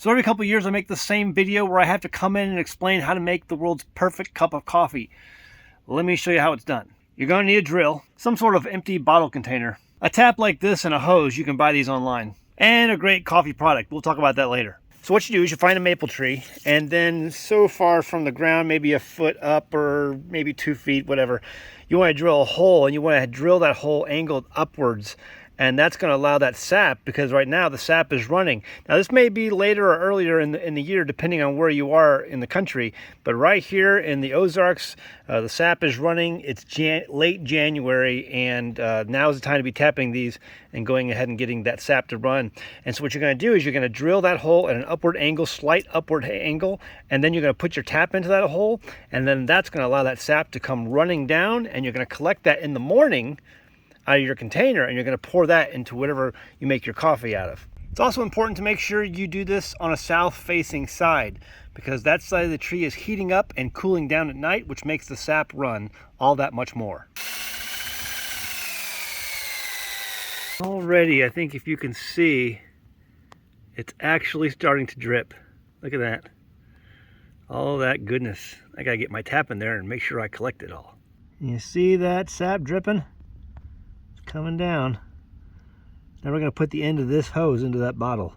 So every couple of years I make the same video where I have to come in and explain how to make the world's perfect cup of coffee. Let me show you how it's done. You're going to need a drill, some sort of empty bottle container, a tap like this, and a hose. You can buy these online. And a great coffee product. We'll talk about that later. So what you do is you find a maple tree, and then so far from the ground, maybe a foot up or maybe 2 feet, whatever, you want to drill a hole, and you want to drill that hole angled upwards. And that's going to allow that sap, because right now the sap is running. Now this may be later or earlier in the year, depending on where you are in the country. But right here in the Ozarks, the sap is running. It's late January, and now is the time to be tapping these and going ahead and getting that sap to run. And so what you're going to do is you're going to drill that hole at an upward angle, slight upward angle, and then you're going to put your tap into that hole, and then that's going to allow that sap to come running down, and you're going to collect that in the morning out of your container, and you're going to pour that into whatever you make your coffee out of. It's also important to make sure you do this on a south facing side, because that side of the tree is heating up and cooling down at night, which makes the sap run all that much more. Already, I think if you can see, it's actually starting to drip. Look at that. All that goodness. I gotta get my tap in there and make sure I collect it all. You see that sap dripping? Coming down. Now we're going to put the end of this hose into that bottle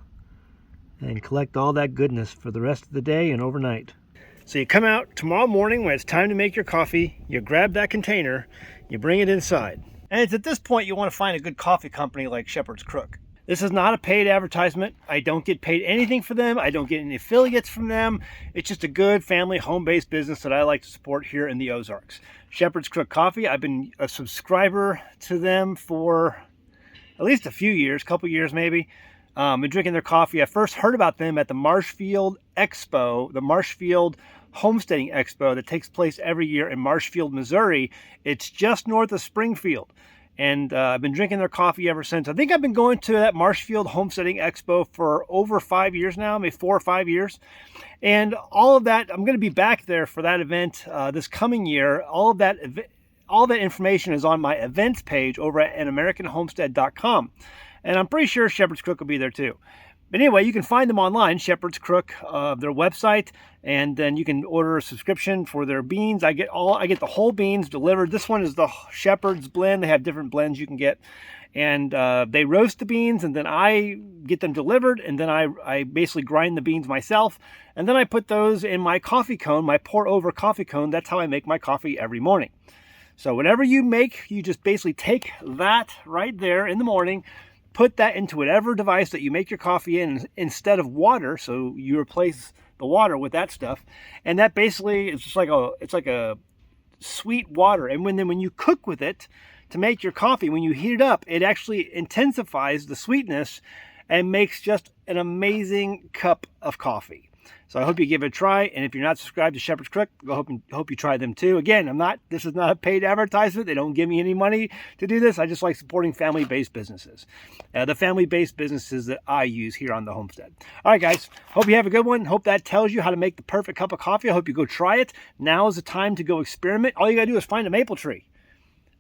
and collect all that goodness for the rest of the day and overnight. So you come out tomorrow morning when it's time to make your coffee, you grab that container, you bring it inside. And it's at this point you want to find a good coffee company like Shepherd's Crook. This is not a paid advertisement. I don't get paid anything for them. I don't get any affiliates from them. It's just a good family home-based business that I like to support here in the Ozarks. Shepherd's Crook Coffee, I've been a subscriber to them for at least a few years, couple years maybe. Been drinking their coffee. I first heard about them at the Marshfield Expo, the Marshfield Homesteading Expo that takes place every year in Marshfield, Missouri. It's just north of Springfield. And I've been drinking their coffee ever since. I think I've been going to that Marshfield Homesteading Expo for over 5 years now, maybe 4 or 5 years. And all of that, I'm going to be back there for that event this coming year. All that information is on my events page over at AnAmericanHomestead.com. And I'm pretty sure Shepherd's Crook will be there too. But anyway, you can find them online, Shepherd's Crook, their website, and then you can order a subscription for their beans. I get the whole beans delivered. This one is the Shepherd's blend. They have different blends you can get, and they roast the beans, and then I get them delivered, and then I basically grind the beans myself, and then I put those in my coffee cone, my pour-over coffee cone. That's how I make my coffee every morning. So whatever you make, you just basically take that right there in the morning, put that into whatever device that you make your coffee in instead of water. So you replace the water with that stuff. And that basically is just like a sweet water. And when you cook with it to make your coffee, when you heat it up, it actually intensifies the sweetness and makes just an amazing cup of coffee. So I hope you give it a try, and if you're not subscribed to Shepherd's Crook, I hope you try them too. Again, this is not a paid advertisement. They don't give me any money to do this. I just like supporting family-based businesses. The family-based businesses that I use here on the homestead. All right, guys. Hope you have a good one. Hope that tells you how to make the perfect cup of coffee. I hope you go try it. Now is the time to go experiment. All you got to do is find a maple tree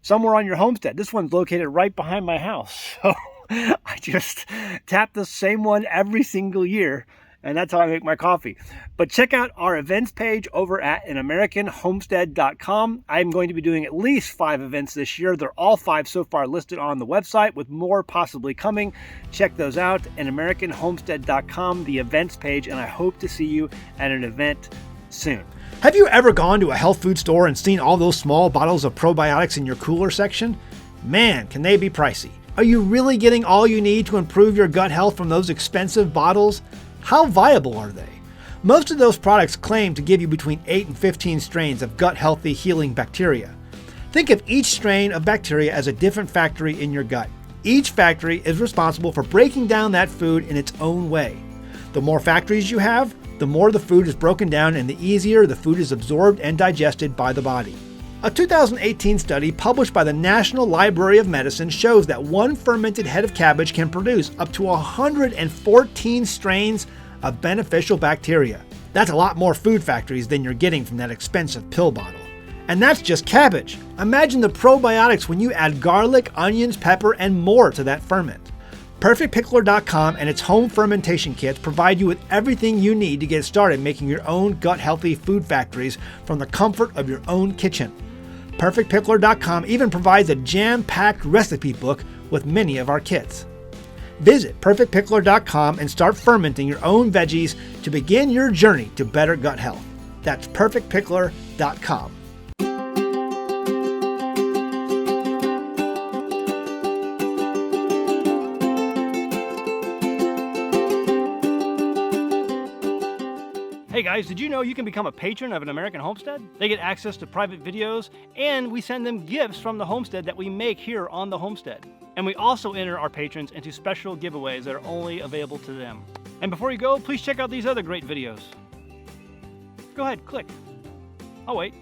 somewhere on your homestead. This one's located right behind my house. So I just tap the same one every single year. And that's how I make my coffee. But check out our events page over at AnAmericanHomestead.com. I'm going to be doing at least 5 events this year. They're all 5 so far listed on the website, with more possibly coming. Check those out, AnAmericanHomestead.com, the events page, and I hope to see you at an event soon. Have you ever gone to a health food store and seen all those small bottles of probiotics in your cooler section? Man, can they be pricey. Are you really getting all you need to improve your gut health from those expensive bottles? How viable are they? Most of those products claim to give you between 8 and 15 strains of gut-healthy healing bacteria. Think of each strain of bacteria as a different factory in your gut. Each factory is responsible for breaking down that food in its own way. The more factories you have, the more the food is broken down and the easier the food is absorbed and digested by the body. A 2018 study published by the National Library of Medicine shows that one fermented head of cabbage can produce up to 114 strains of beneficial bacteria. That's a lot more food factories than you're getting from that expensive pill bottle. And that's just cabbage. Imagine the probiotics when you add garlic, onions, pepper, and more to that ferment. PerfectPickler.com and its home fermentation kits provide you with everything you need to get started making your own gut-healthy food factories from the comfort of your own kitchen. PerfectPickler.com even provides a jam-packed recipe book with many of our kits. Visit PerfectPickler.com and start fermenting your own veggies to begin your journey to better gut health. That's PerfectPickler.com. Hey guys, did you know you can become a patron of an American Homestead? They get access to private videos, and we send them gifts from the Homestead that we make here on the Homestead. And we also enter our patrons into special giveaways that are only available to them. And before you go, please check out these other great videos. Go ahead, click. I'll wait.